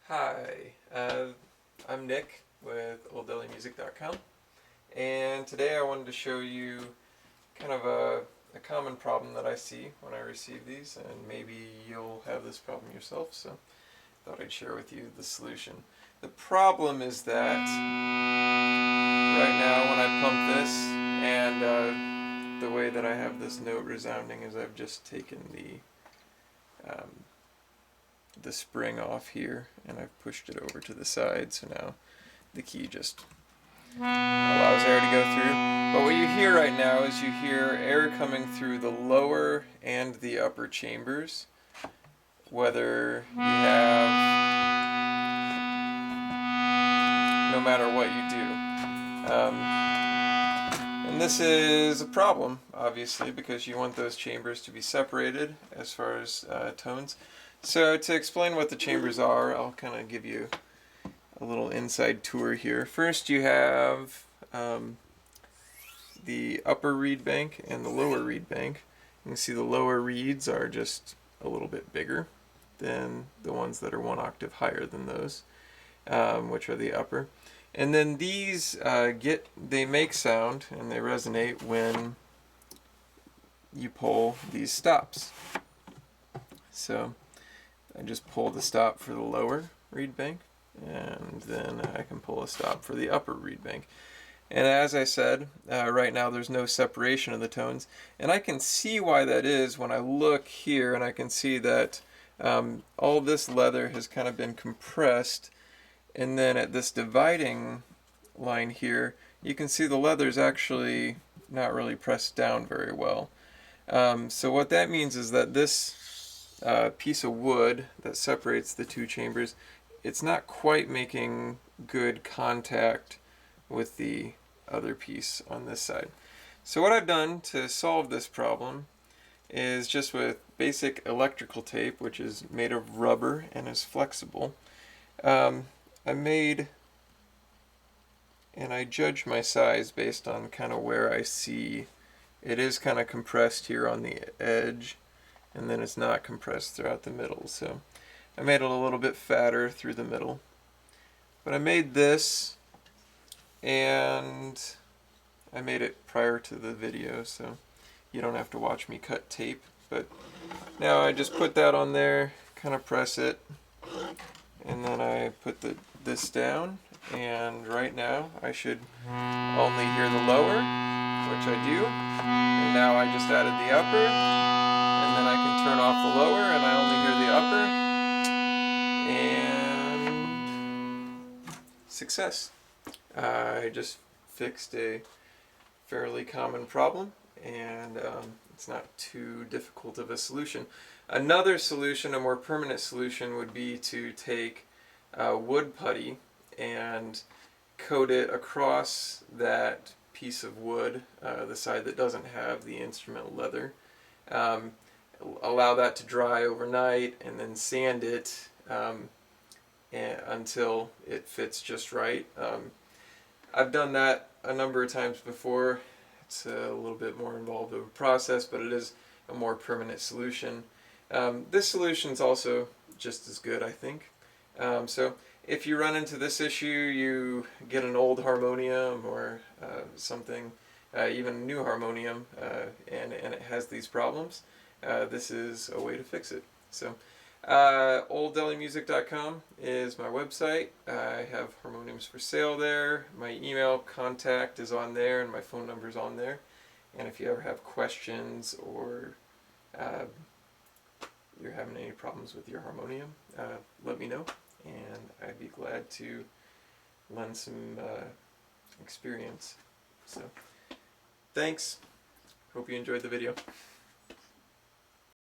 Hi, I'm Nick with OldDailyMusic.com, and today I wanted to show you kind of a common problem that I see when I receive these, and maybe you'll have this problem yourself, so I thought I'd share with you the solution. The problem is that right now when I pump this, and the way that I have this note resounding is I've just taken the spring off here and I've pushed it over to the side, so now the key just allows air to go through. But what you hear right now is you hear air coming through the lower and the upper chambers, whether you have, no matter what you do. And this is a problem, obviously, because you want those chambers to be separated as far as tones. So to explain what the chambers are, I'll kind of give you a little inside tour here. First you have the upper reed bank and the lower reed bank. You can see the lower reeds are just a little bit bigger than the ones that are one octave higher than those, which are the upper. And then these they make sound and they resonate when you pull these stops. So I just pull the stop for the lower reed bank, and then I can pull a stop for the upper reed bank. And as I said, right now there's no separation of the tones, and I can see why that is when I look here, and I can see that all this leather has kind of been compressed, and then at this dividing line here, you can see the leather is actually not really pressed down very well. So what that means is that this piece of wood that separates the two chambers, it's not quite making good contact with the other piece on this side. So what I've done to solve this problem is just with basic electrical tape, which is made of rubber and is flexible, I made, and I judge my size based on kind of where I see it is kind of compressed here on the edge, and then it's not compressed throughout the middle. So I made it a little bit fatter through the middle. But I made this, and I made it prior to the video, so you don't have to watch me cut tape. But now I just put that on there, kind of press it, and then I put this down, and right now I should only hear the lower, which I do, and now I just added the upper, and then I can turn off the lower and I only hear the upper, and success. I just fixed a fairly common problem, and it's not too difficult of a solution. Another solution, a more permanent solution, would be to take wood putty and coat it across that piece of wood, the side that doesn't have the instrument leather. Allow that to dry overnight and then sand it until it fits just right. I've done that a number of times before. It's a little bit more involved of a process, but it is a more permanent solution. This solution is also just as good, I think. So if you run into this issue, you get an old harmonium or something, even a new harmonium, and it has these problems, this is a way to fix it. So OldDailyMusic.com is my website. I have harmoniums for sale there. My email contact is on there, and my phone number is on there. And if you ever have questions or you're having any problems with your harmonium, let me know, and I'd be glad to lend some experience. So thanks. Hope you enjoyed the video.